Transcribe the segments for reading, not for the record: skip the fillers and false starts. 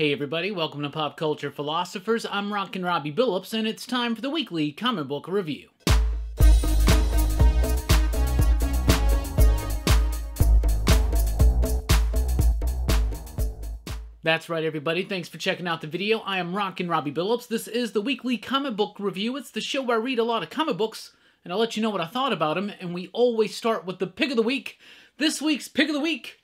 Hey everybody, welcome to Pop Culture Philosophers. I'm Rockin' Robbie Billups, and it's time for the weekly comic book review. That's right everybody, thanks for checking out the video. I am Rockin' Robbie Billups. This is the weekly comic book review. It's the show where I read a lot of comic books, and I'll let you know what I thought about them, and we always start with the pick of the week. This week's pick of the week,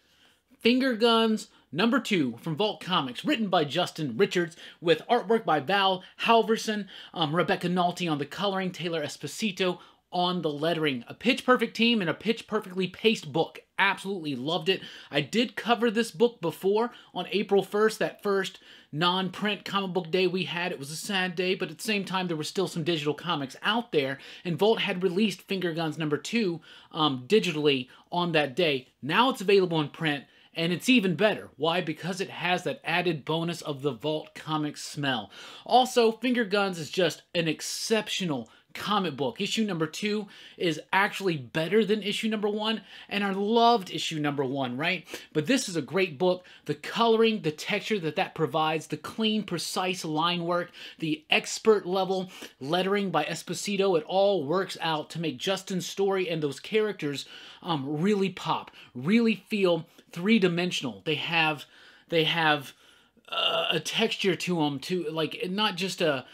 Finger Guns Number 2 from Vault Comics, written by Justin Richards, with artwork by Val Halverson, Rebecca Nalty on the coloring, Taylor Esposito on the lettering. A pitch-perfect team and a pitch-perfectly paced book. Absolutely loved it. I did cover this book before on April 1st, that first non-print comic book day we had. It was a sad day, but at the same time, there were still some digital comics out there, and Vault had released Finger Guns Number 2 digitally on that day. Now it's available in print, and it's even better. Why? Because it has that added bonus of the Vault Comics smell. Also, Finger Guns is just an exceptional comic book. Issue number 2 is actually better than issue number 1, and I loved issue number 1, right? But this is a great book. The coloring, the texture that provides, the clean, precise line work, the expert level lettering by Esposito, it all works out to make Justin's story and those characters really pop, really feel three-dimensional. They have a texture to them, like not just a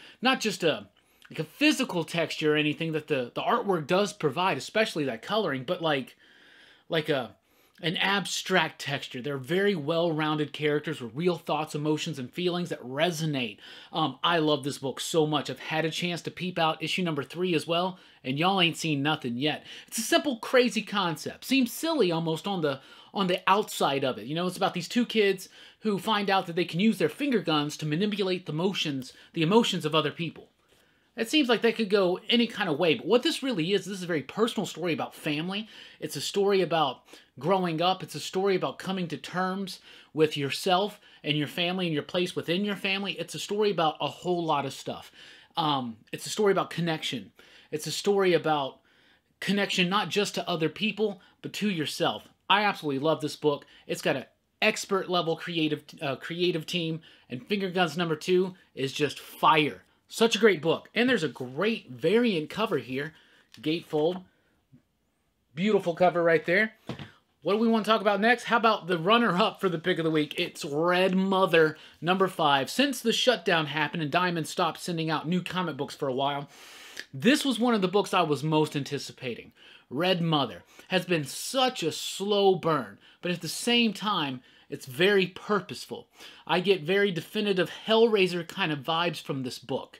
like a physical texture or anything that the artwork does provide, especially that coloring, but like an abstract texture. They're very well-rounded characters with real thoughts, emotions, and feelings that resonate. I love this book so much. I've had a chance to peep out issue number 3 as well, and y'all ain't seen nothing yet. It's a simple, crazy concept. Seems silly almost on the outside of it. You know, it's about these two kids who find out that they can use their finger guns to manipulate the emotions of other people. It seems like that could go any kind of way, but what this really is, this is a very personal story about family. It's a story about growing up. It's a story about coming to terms with yourself and your family and your place within your family. It's a story about a whole lot of stuff. It's a story about connection. It's a story about connection not just to other people, but to yourself. I absolutely love this book. It's got an expert level creative team, and Finger Guns Number 2 is just fire. Such a great book. And there's a great variant cover here. Gatefold. Beautiful cover right there. What do we want to talk about next? How about the runner-up for the pick of the week? It's Red Mother Number 5. Since the shutdown happened and Diamond stopped sending out new comic books for a while, this was one of the books I was most anticipating. Red Mother has been such a slow burn, but at the same time, it's very purposeful. I get very definitive Hellblazer kind of vibes from this book.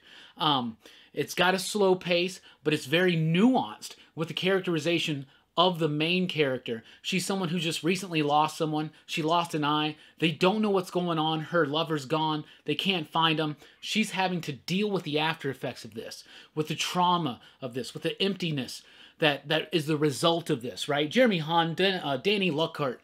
It's got a slow pace, but it's very nuanced with the characterization of the main character. She's someone who just recently lost someone. She lost an eye. They don't know what's going on. Her lover's gone. They can't find him. She's having to deal with the after effects of this, with the trauma of this, with the emptiness that is the result of this, right? Jeremy Hahn, Danny Luckert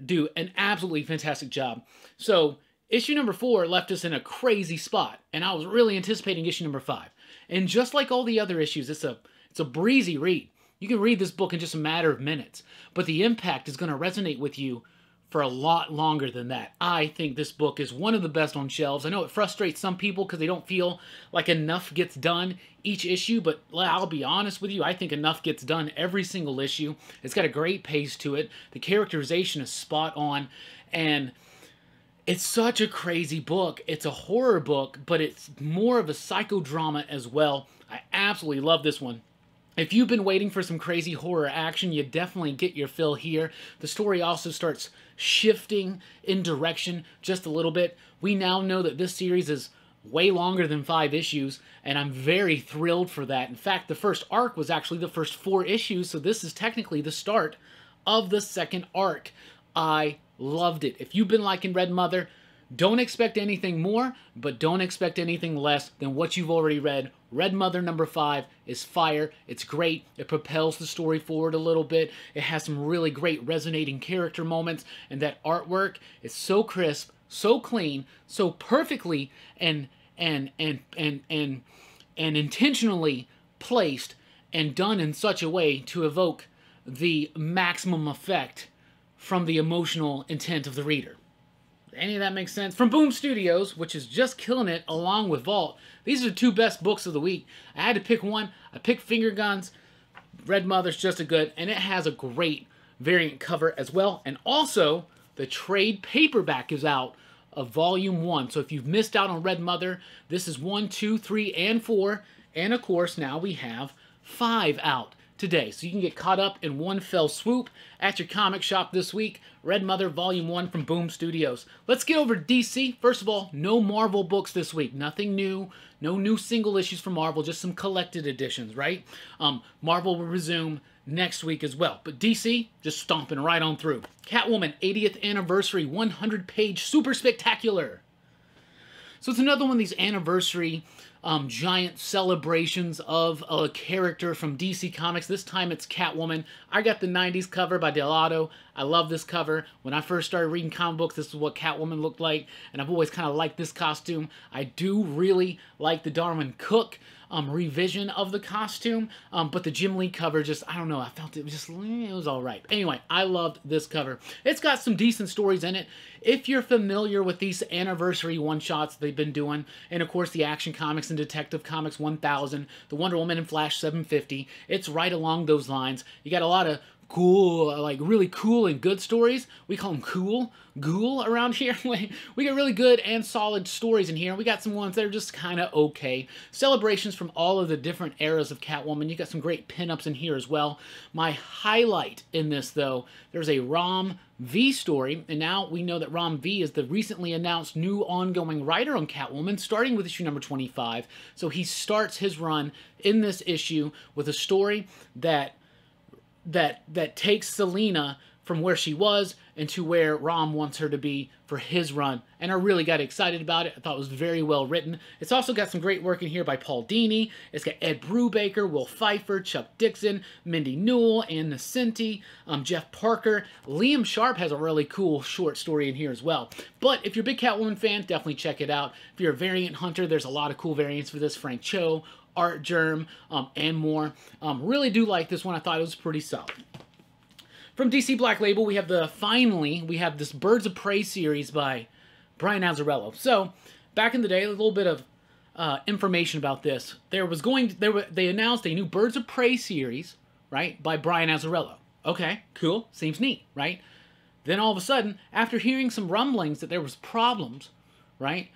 do an absolutely fantastic job. So issue number 4 left us in a crazy spot, and I was really anticipating issue number 5. And just like all the other issues, it's a breezy read. You can read this book in just a matter of minutes, but the impact is going to resonate with you for a lot longer than that. I think this book is one of the best on shelves. I know it frustrates some people because they don't feel like enough gets done each issue, but I'll be honest with you, I think enough gets done every single issue. It's got a great pace to it. The characterization is spot on, and it's such a crazy book. It's a horror book, but it's more of a psychodrama as well. I absolutely love this one. If you've been waiting for some crazy horror action, you definitely get your fill here. The story also starts shifting in direction just a little bit. We now know that this series is way longer than 5 issues, and I'm very thrilled for that. In fact, the first arc was actually the first 4 issues, so this is technically the start of the second arc. I loved it. If you've been liking Red Mother, don't expect anything more, but don't expect anything less than what you've already read. Red Mother Number 5 is fire. It's great. It propels the story forward a little bit. It has some really great resonating character moments, and that artwork is so crisp, so clean, so perfectly and intentionally placed and done in such a way to evoke the maximum effect from the emotional intent of the reader. Any of that makes sense? From Boom Studios, which is just killing it along with Vault. These are the two best books of the week. I had to pick one. I picked Finger Guns. Red Mother's just as good, and it has a great variant cover as well. And also, the trade paperback is out of Volume 1. So if you've missed out on Red Mother, this is 1, 2, 3, and 4. And of course, now we have 5 out today. So you can get caught up in one fell swoop at your comic shop this week. Red Mother Volume 1 from Boom Studios. Let's get over to DC. First of all, no Marvel books this week. Nothing new. No new single issues from Marvel. Just some collected editions, right? Marvel will resume next week as well. But DC, just stomping right on through. Catwoman 80th Anniversary 100-page super spectacular. So it's another one of these anniversary giant celebrations of a character from DC Comics. This time it's Catwoman. I got the 90s cover by Delato. I love this cover. When I first started reading comic books, this is what Catwoman looked like, and I've always kind of liked this costume. I do really like the Darwin Cook revision of the costume, but the Jim Lee cover just, I don't know, I felt it was all right. Anyway, I loved this cover. It's got some decent stories in it. If you're familiar with these anniversary one-shots they've been doing, and of course the Action Comics and Detective Comics 1000, the Wonder Woman and Flash 750, it's right along those lines. You got a lot of cool, like really cool and good stories. We call them ghoul around here. We got really good and solid stories in here. We got some ones that are just kind of okay. Celebrations from all of the different eras of Catwoman. You got some great pinups in here as well. My highlight in this, though, there's a Rom V story, and now we know that Rom V is the recently announced new ongoing writer on Catwoman, starting with issue number 25. So he starts his run in this issue with a story that takes Selina from where she was into where Rom wants her to be for his run. And I really got excited about it. I thought it was very well written. It's also got some great work in here by Paul Dini. It's got Ed Brubaker, Will Pfeiffer, Chuck Dixon, Mindy Newell, Ann Nocenti, Jeff Parker. Liam Sharp has a really cool short story in here as well. But if you're a big Catwoman fan, definitely check it out. If you're a variant hunter, there's a lot of cool variants for this. Frank Cho, Art Germ, and more. Really do like this one. I thought it was pretty solid. From DC Black Label, we have this Birds of Prey series by Brian Azzarello. So, back in the day, a little bit of information about this. They announced a new Birds of Prey series, right, by Brian Azzarello. Okay, cool, seems neat, right? Then all of a sudden, after hearing some rumblings that there was problems, right,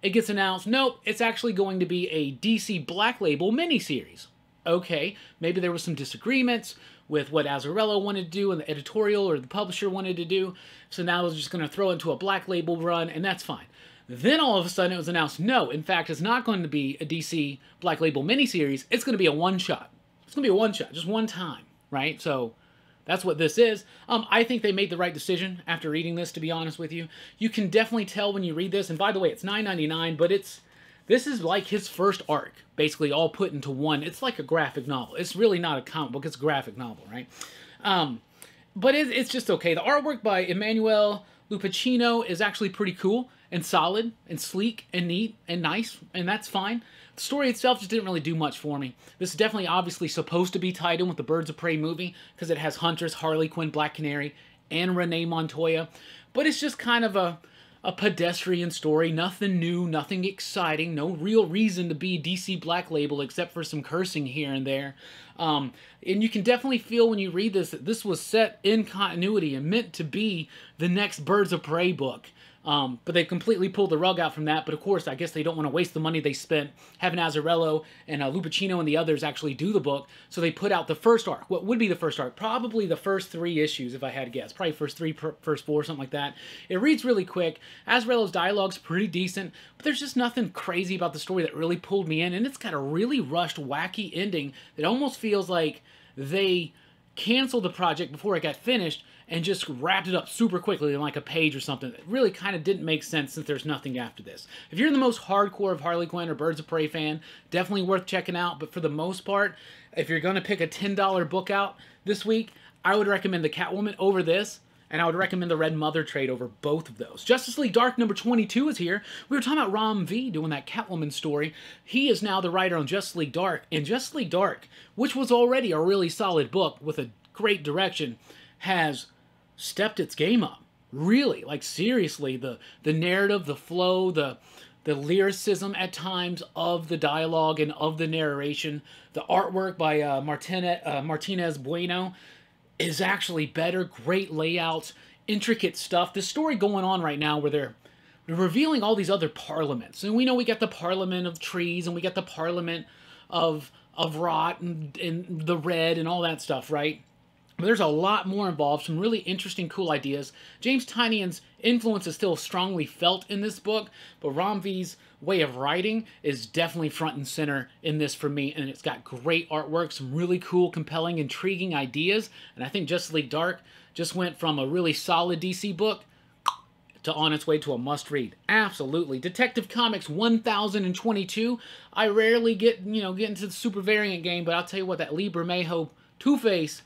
it gets announced, nope, it's actually going to be a DC Black Label miniseries. Okay, maybe there was some disagreements with what Azzarello wanted to do and the editorial or the publisher wanted to do, so now they're just going to throw it into a Black Label run, and that's fine. Then all of a sudden it was announced, no, in fact, it's not going to be a DC Black Label miniseries, it's going to be a one-shot. It's going to be a one-shot, just one time, right? So that's what this is. I think they made the right decision after reading this, to be honest with you. You can definitely tell when you read this, and by the way, it's $9.99, but this is like his first arc, basically all put into one. It's like a graphic novel. It's really not a comic book, it's a graphic novel, right? But it's just okay. The artwork by Emmanuel Lupacchino is actually pretty cool and solid and sleek and neat and nice, and that's fine. The story itself just didn't really do much for me. This is definitely obviously supposed to be tied in with the Birds of Prey movie because it has Huntress, Harley Quinn, Black Canary, and Renee Montoya. But it's just kind of a pedestrian story, nothing new, nothing exciting, no real reason to be DC Black Label except for some cursing here and there. And you can definitely feel when you read this that this was set in continuity and meant to be the next Birds of Prey book. But they completely pulled the rug out from that. But of course, I guess they don't want to waste the money they spent having Azzarello and Lupacchino and the others actually do the book. So they put out the first arc. What would be the first arc? Probably the first 3 issues, if I had to guess. Probably first 3, first 4, something like that. It reads really quick. Azzarello's dialogue's pretty decent, but there's just nothing crazy about the story that really pulled me in. And it's got a really rushed, wacky ending that almost feels like they canceled the project before it got finished and just wrapped it up super quickly in like a page or something. It really kind of didn't make sense since there's nothing after this. If you're the most hardcore of Harley Quinn or Birds of Prey fan, definitely worth checking out. But for the most part, if you're going to pick a $10 book out this week, I would recommend the Catwoman over this, and I would recommend the Red Mother trade over both of those. Justice League Dark number 22 is here. We were talking about Rom V doing that Catwoman story. He is now the writer on Justice League Dark, and Justice League Dark, which was already a really solid book with a great direction, has stepped its game up. Really, like seriously, the narrative, the flow, the lyricism at times of the dialogue and of the narration, the artwork by Martinez Bueno is actually better. Great layouts, intricate stuff. The story going on right now where they're revealing all these other parliaments, and we know we got the Parliament of Trees, and we got the Parliament of Rot and the Red and all that stuff, right? But there's a lot more involved, some really interesting, cool ideas. James Tynion's influence is still strongly felt in this book, but Ram V's way of writing is definitely front and center in this for me, and it's got great artwork, some really cool, compelling, intriguing ideas, and I think Justice League Dark just went from a really solid DC book to on its way to a must-read. Absolutely. Detective Comics 1022. I rarely get into the super variant game, but I'll tell you what, that Lee Bermejo Two-Face,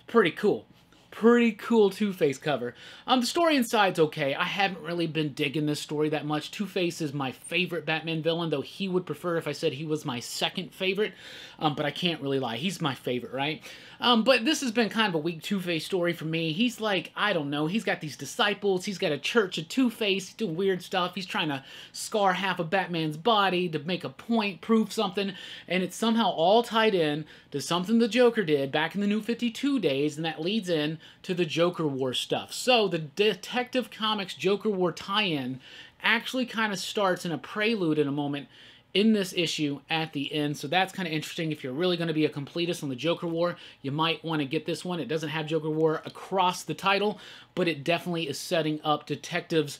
pretty cool. Pretty cool Two-Face cover. The story inside's okay. I haven't really been digging this story that much. Two-Face is my favorite Batman villain, though he would prefer if I said he was my second favorite. But I can't really lie. He's my favorite, right? But this has been kind of a weak Two-Face story for me. He's like, I don't know, he's got these disciples, he's got a church of Two-Face, he's doing weird stuff, he's trying to scar half of Batman's body to make a point, prove something, and it's somehow all tied in to something the Joker did back in the New 52 days, and that leads in to the Joker War stuff. So the Detective Comics Joker War tie-in actually kind of starts in a prelude in a moment in this issue at the end, so that's kind of interesting. If you're really going to be a completist on the Joker War, you might want to get this one. It doesn't have Joker War across the title, but it definitely is setting up Detectives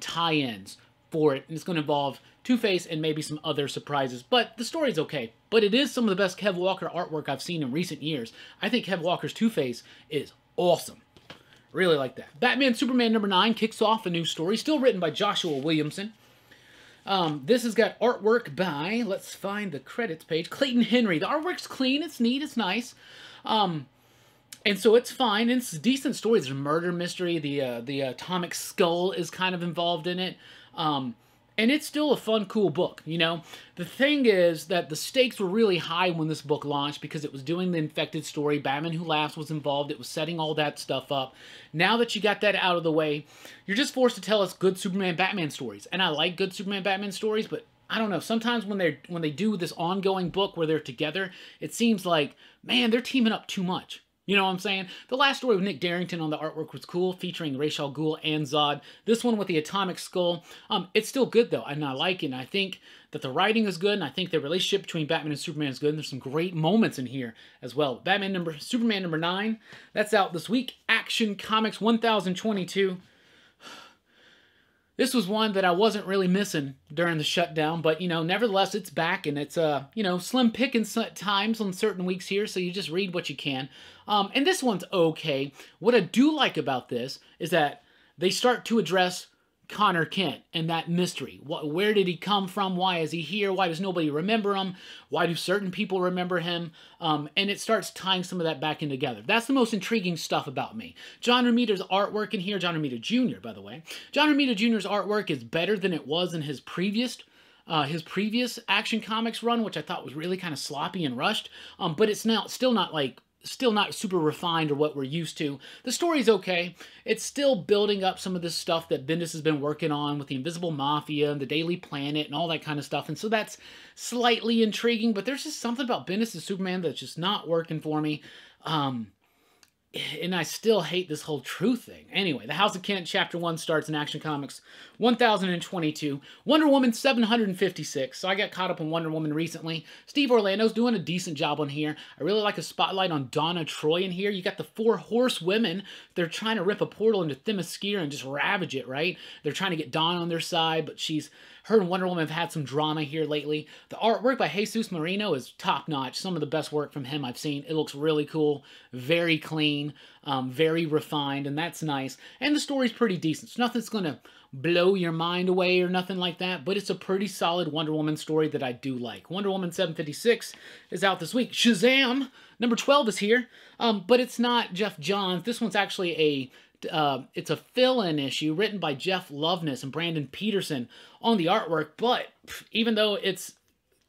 tie-ins for it, and it's going to involve Two-Face and maybe some other surprises, but the story's okay. But it is some of the best Kev Walker artwork I've seen in recent years. I think Kev Walker's Two-Face is awesome. Really like that. Batman Superman #9 kicks off a new story, still written by Joshua Williamson. This has got artwork by, let's find the credits page, Clayton Henry. The artwork's clean, it's neat, it's nice. And so it's fine, it's a decent story. There's a murder mystery, the atomic skull is kind of involved in it. And it's still a fun, cool book, you know? The thing is that the stakes were really high when this book launched because it was doing the infected story. Batman Who Laughs was involved. It was setting all that stuff up. Now that you got that out of the way, you're just forced to tell us good Superman-Batman stories. And I like good Superman-Batman stories, but I don't know. Sometimes when they do this ongoing book where they're together, it seems like, man, they're teaming up too much. You know what I'm saying? The last story with Nick Darrington on the artwork was cool, featuring Ra's al Ghul and Zod. This one with the atomic skull, it's still good though, and I like it. And I think that the writing is good, and I think the relationship between Batman and Superman is good, and there's some great moments in here as well. Superman #9, that's out this week. Action Comics 1022. This was one that I wasn't really missing during the shutdown, but, you know, nevertheless, it's back, and it's, you know, slim pickings at times on certain weeks here, so you just read what you can. And this one's okay. What I do like about this is that they start to address Connor Kent and that mystery. Where did he come from? Why is he here? Why does nobody remember him? Why do certain people remember him? And it starts tying some of that back in together. That's the most intriguing stuff about me. John Romita's artwork in here, John Romita Jr., by the way. John Romita Jr.'s artwork is better than it was in his previous Action Comics run, which I thought was really kind of sloppy and rushed. But it's now still not super refined or what we're used to. The story's okay. It's still building up some of this stuff that Bendis has been working on with the Invisible Mafia and the Daily Planet and all that kind of stuff. And so that's slightly intriguing, but there's just something about Bendis' Superman that's just not working for me. And I still hate this whole truth thing. Anyway, The House of Kent Chapter 1 starts in Action Comics 1022. Wonder Woman 756. So I got caught up on Wonder Woman recently. Steve Orlando's doing a decent job on here. I really like a spotlight on Donna Troy in here. You got the 4 horsewomen. They're trying to rip a portal into Themyscira and just ravage it, right? They're trying to get Dawn on their side, but her and Wonder Woman have had some drama here lately. The artwork by Jesus Marino is top-notch. Some of the best work from him I've seen. It looks really cool, very clean, very refined, and that's nice. And the story's pretty decent. It's nothing that's going to blow your mind away or nothing like that, but it's a pretty solid Wonder Woman story that I do like. Wonder Woman 756 is out this week. Shazam #12 is here, but it's not Jeff Johns. This one's actually it's a fill-in issue written by Jeff Loveness and Brandon Peterson on the artwork, but even though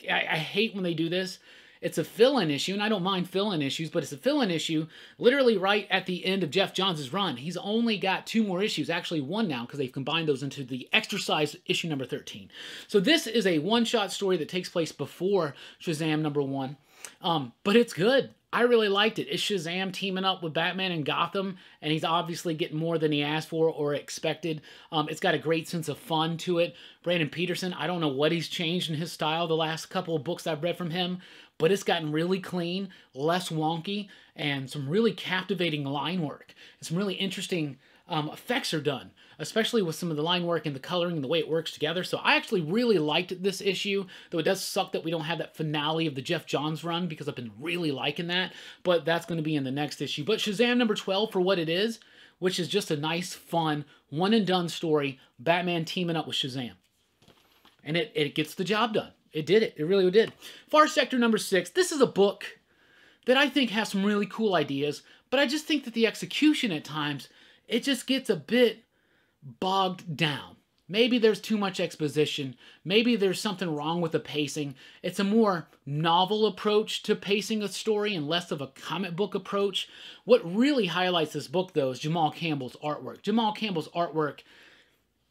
I hate when they do this, It's a fill-in issue, and I don't mind fill-in issues, but it's a fill-in issue literally right at the end of Jeff Johns' run. He's only got 2 more issues, actually 1 now, because they've combined those into the extra size issue number 13. So this is a one-shot story that takes place before Shazam #1, but it's good. I really liked it. It's Shazam teaming up with Batman in Gotham, and he's obviously getting more than he asked for or expected. It's got a great sense of fun to it. Brandon Peterson, I don't know what he's changed in his style the last couple of books I've read from him, but it's gotten really clean, less wonky, and some really captivating line work. And some really interesting effects are done, especially with some of the line work and the coloring and the way it works together. So I actually really liked this issue, though it does suck that we don't have that finale of the Jeff Johns run, because I've been really liking that, but that's going to be in the next issue. But Shazam #12 for what it is, which is just a nice, fun, one-and-done story, Batman teaming up with Shazam. And it gets the job done. It did it. It really did. Far Sector #6, this is a book that I think has some really cool ideas, but I just think that the execution at times, it just gets a bit bogged down. Maybe there's too much exposition. Maybe there's something wrong with the pacing. It's a more novel approach to pacing a story and less of a comic book approach. What really highlights this book, though, is Jamal Campbell's artwork. Jamal Campbell's artwork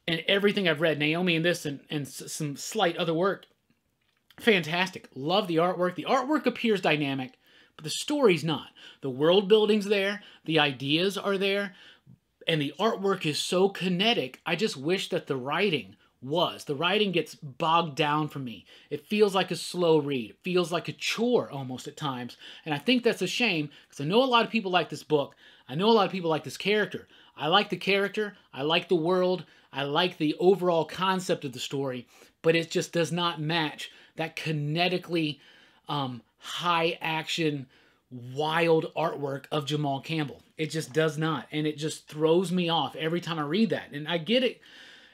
and everything I've read, Naomi and this and some slight other work, fantastic. Love the artwork. The artwork appears dynamic, but the story's not. The world building's there. The ideas are there. And the artwork is so kinetic, I just wish that the writing was. The writing gets bogged down for me. It feels like a slow read. It feels like a chore almost at times. And I think that's a shame, because I know a lot of people like this book. I know a lot of people like this character. I like the character. I like the world. I like the overall concept of the story. But it just does not match that kinetically high action, wild artwork of Jamal Campbell. It just does not. And it just throws me off every time I read that. And I get it.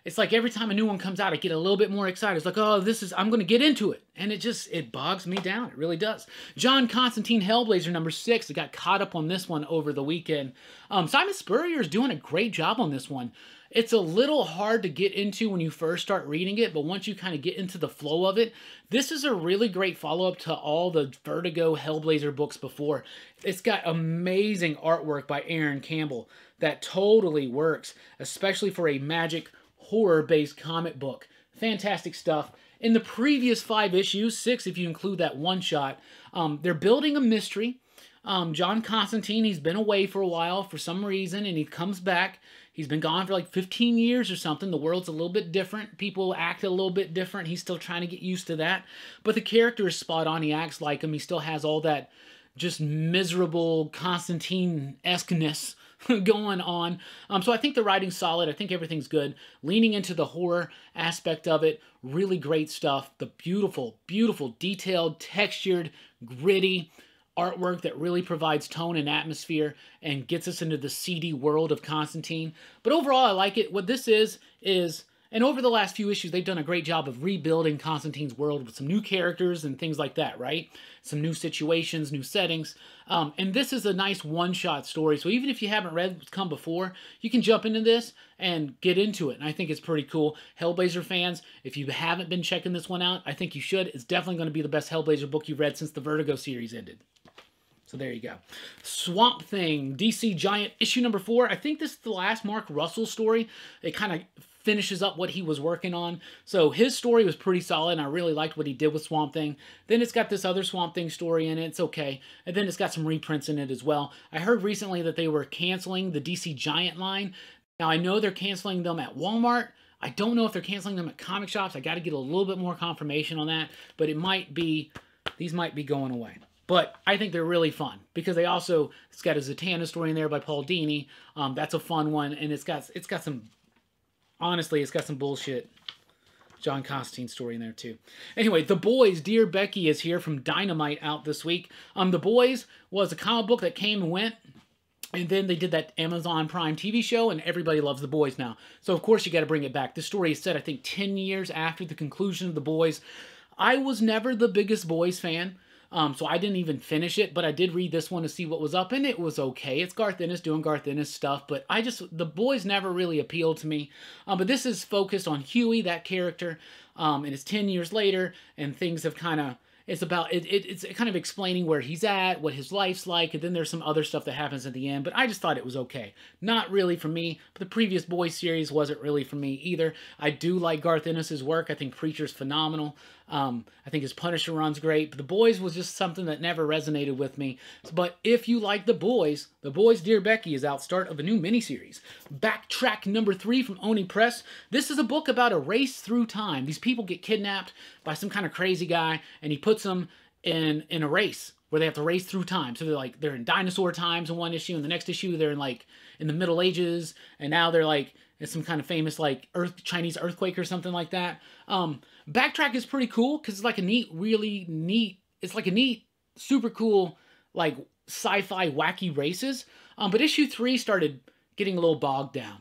It's like every time a new one comes out, I get a little bit more excited. It's like, oh, I'm going to get into it. And it bogs me down. It really does. John Constantine, Hellblazer #6. I got caught up on this one over the weekend. Simon Spurrier is doing a great job on this one. It's a little hard to get into when you first start reading it, but once you kind of get into the flow of it, this is a really great follow-up to all the Vertigo Hellblazer books before. It's got amazing artwork by Aaron Campbell that totally works, especially for a magic horror-based comic book. Fantastic stuff. In the previous 5 issues, 6 if you include that one-shot, they're building a mystery. John Constantine, he's been away for a while for some reason, and he comes back. He's been gone for like 15 years or something. The world's a little bit different. People act a little bit different. He's still trying to get used to that. But the character is spot on. He acts like him. He still has all that just miserable Constantine-esque-ness going on. So I think the writing's solid. I think everything's good. Leaning into the horror aspect of it. Really great stuff. The beautiful, beautiful, detailed, textured, gritty artwork that really provides tone and atmosphere and gets us into the seedy world of Constantine. But overall, I like it. What this is, and over the last few issues, they've done a great job of rebuilding Constantine's world with some new characters and things like that, right? Some new situations, new settings. And this is a nice one-shot story. So even if you haven't read what's come before, you can jump into this and get into it. And I think it's pretty cool. Hellblazer fans, if you haven't been checking this one out, I think you should. It's definitely going to be the best Hellblazer book you've read since the Vertigo series ended. So there you go. Swamp Thing, DC Giant, issue #4. I think this is the last Mark Russell story. It kind of finishes up what he was working on. So his story was pretty solid, and I really liked what he did with Swamp Thing. Then it's got this other Swamp Thing story in it. It's okay. And then it's got some reprints in it as well. I heard recently that they were canceling the DC Giant line. Now, I know they're canceling them at Walmart. I don't know if they're canceling them at comic shops. I got to get a little bit more confirmation on that. But it might be, these might be going away. But I think they're really fun because they also, it's got a Zatanna story in there by Paul Dini. That's a fun one, and it's got some, honestly, it's got some bullshit John Constantine story in there too. Anyway, The Boys, Dear Becky is here from Dynamite out this week. The Boys was a comic book that came and went, and then they did that Amazon Prime TV show, and everybody loves The Boys now. So of course you got to bring it back. This story is set, I think, 10 years after the conclusion of The Boys. I was never the biggest Boys fan. So I didn't even finish it, but I did read this one to see what was up, and it was okay. It's Garth Ennis doing Garth Ennis stuff, but The Boys never really appealed to me. But this is focused on Huey, that character, and it's 10 years later, and things have kind of, It's about it's kind of explaining where he's at, what his life's like, and then there's some other stuff that happens at the end. But I just thought it was okay. Not really for me. But the previous Boys series wasn't really for me either. I do like Garth Ennis's work. I think Preacher's phenomenal. I think his Punisher run's great. But the Boys was just something that never resonated with me. But if you like the Boys, Dear Becky is out. Start of a new miniseries. Backtrack number 3 from Oni Press. This is a book about a race through time. These people get kidnapped by some kind of crazy guy, and he puts them in a race where they have to race through time. So they're in dinosaur times in one issue, and the next issue they're in the Middle Ages, and now they're like in some kind of famous like Chinese earthquake or something like that. Backtrack is pretty cool because it's like a really neat. It's like a neat, super cool like sci-fi wacky races. But issue 3 started getting a little bogged down.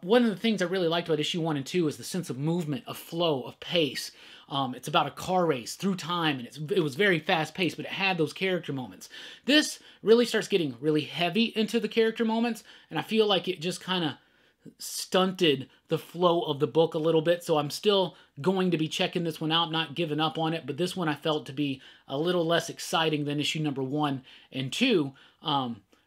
One of the things I really liked about issue 1 and 2 is the sense of movement, of flow, of pace. It's about a car race through time, and it was very fast-paced, but it had those character moments. This really starts getting really heavy into the character moments, and I feel like it just kind of stunted the flow of the book a little bit, so I'm still going to be checking this one out, not giving up on it, but this one I felt to be a little less exciting than issue number 1 and 2.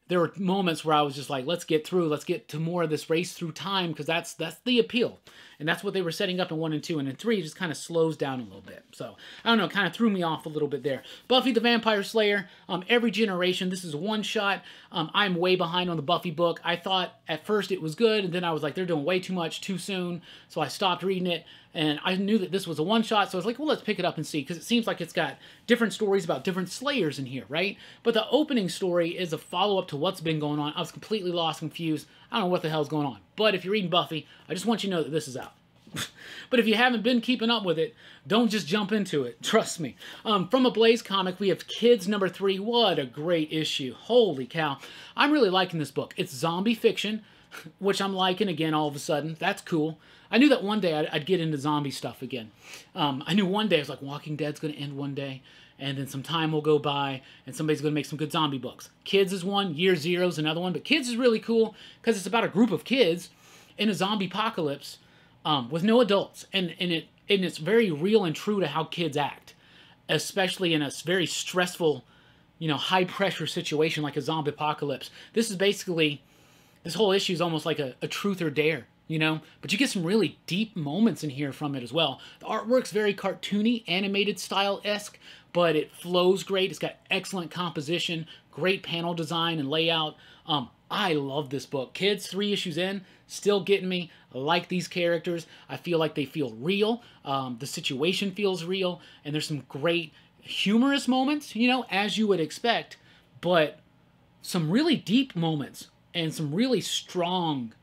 There were moments where I was just like, let's get to more of this race through time, because that's the appeal. And that's what they were setting up in 1 and 2. And in 3, it just kind of slows down a little bit. So, I don't know, kind of threw me off a little bit there. Buffy the Vampire Slayer, every generation. This is a one-shot. I'm way behind on the Buffy book. I thought at first it was good, and then I was like, they're doing way too much too soon. So I stopped reading it. And I knew that this was a one-shot, so I was like, well, let's pick it up and see, because it seems like it's got different stories about different Slayers in here, right? But the opening story is a follow-up to what's been going on. I was completely lost, confused. I don't know what the hell's going on. But if you're reading Buffy, I just want you to know that this is out. But if you haven't been keeping up with it, don't just jump into it. Trust me. From a Blaze comic, we have Kidz number 3. What a great issue. Holy cow. I'm really liking this book. It's zombie fiction, which I'm liking again all of a sudden. That's cool. I knew that one day I'd get into zombie stuff again. I knew one day I was like, Walking Dead's going to end one day, and then some time will go by, and somebody's going to make some good zombie books. Kidz is one, Year Zero is another one, but Kidz is really cool because it's about a group of kids in a zombie apocalypse with no adults, and it's very real and true to how kids act, especially in a very stressful, high-pressure situation like a zombie apocalypse. This whole issue is almost like a truth or dare. But you get some really deep moments in here from it as well. The artwork's very cartoony, animated style-esque, but it flows great. It's got excellent composition, great panel design and layout. I love this book. Kidz, 3 issues in, still getting me. I like these characters. I feel like they feel real. The situation feels real, and there's some great humorous moments, as you would expect, but some really deep moments and some really strong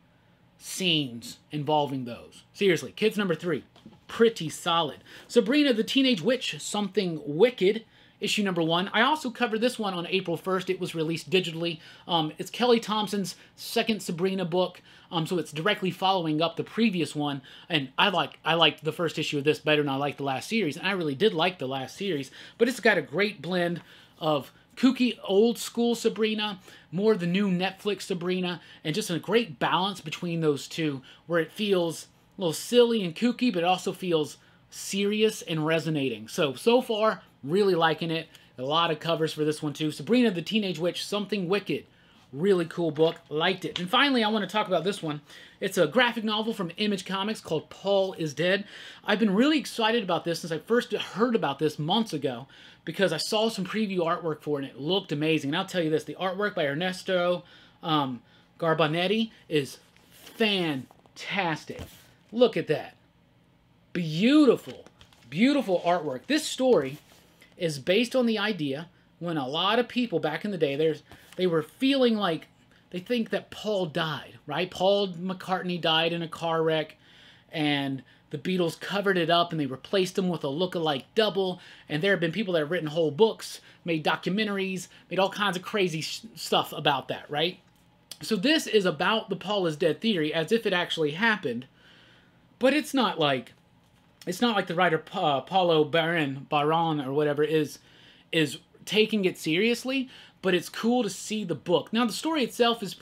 scenes involving those. Seriously, Kidz number 3, pretty solid. Sabrina the Teenage Witch, Something Wicked, issue number 1. I also covered this one on April 1st. It was released digitally. It's Kelly Thompson's second Sabrina book, so it's directly following up the previous one, and I liked the first issue of this better than I liked the last series, and I really did like the last series, but it's got a great blend of kooky old school Sabrina, more of the new Netflix Sabrina, and just a great balance between those two, where it feels a little silly and kooky, but it also feels serious and resonating. So far, really liking it. A lot of covers for this one too. Sabrina the Teenage Witch, Something Wicked. Really cool book. Liked it. And finally, I want to talk about this one. It's a graphic novel from Image Comics called Paul is Dead. I've been really excited about this since I first heard about this months ago, because I saw some preview artwork for it and it looked amazing. And I'll tell you this, the artwork by Ernesto Garbanetti is fantastic. Look at that. Beautiful, beautiful artwork. This story is based on the idea when a lot of people back in the day, they were feeling like they think that Paul died, right? Paul McCartney died in a car wreck, and the Beatles covered it up and they replaced him with a look-alike double, and there have been people that have written whole books, made documentaries, made all kinds of crazy stuff about that, right? So this is about the Paul is Dead theory as if it actually happened, but it's not like the writer Paulo Baron or whatever is taking it seriously, but it's cool to see the book. Now, the story itself is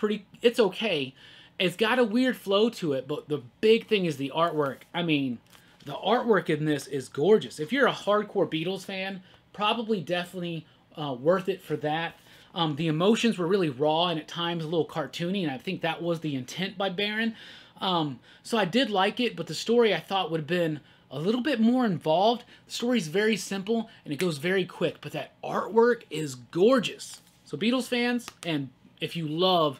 it's okay. It's got a weird flow to it, but the big thing is the artwork. I mean, The artwork in this is gorgeous. If you're a hardcore Beatles fan, probably definitely worth it for that. The emotions were really raw and at times a little cartoony, and I think that was the intent by Baron. So I did like it, but the story I thought would have been a little bit more involved. The story's very simple and it goes very quick, but that artwork is gorgeous. So Beatles fans, and if you love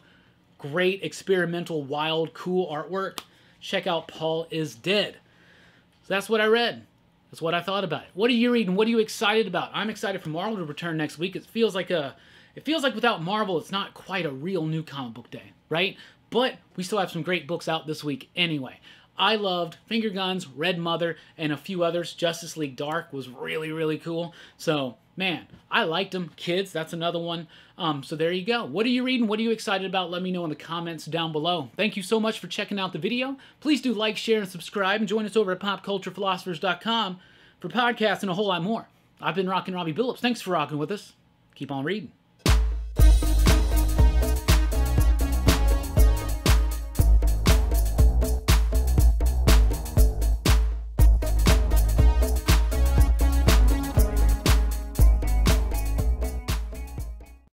great experimental, wild, cool artwork, check out Paul is Dead. So that's what I read. That's what I thought about it. What are you reading? What are you excited about? I'm excited for Marvel to return next week. It feels like without Marvel, it's not quite a real new comic book day, right? But we still have some great books out this week anyway. I loved Finger Guns, Red Mother, and a few others. Justice League Dark was really, really cool. So, man, I liked them. Kidz, that's another one. So there you go. What are you reading? What are you excited about? Let me know in the comments down below. Thank you so much for checking out the video. Please do like, share, and subscribe. And join us over at popculturephilosophers.com for podcasts and a whole lot more. I've been Rockin' Robbie Billups. Thanks for rocking with us. Keep on reading.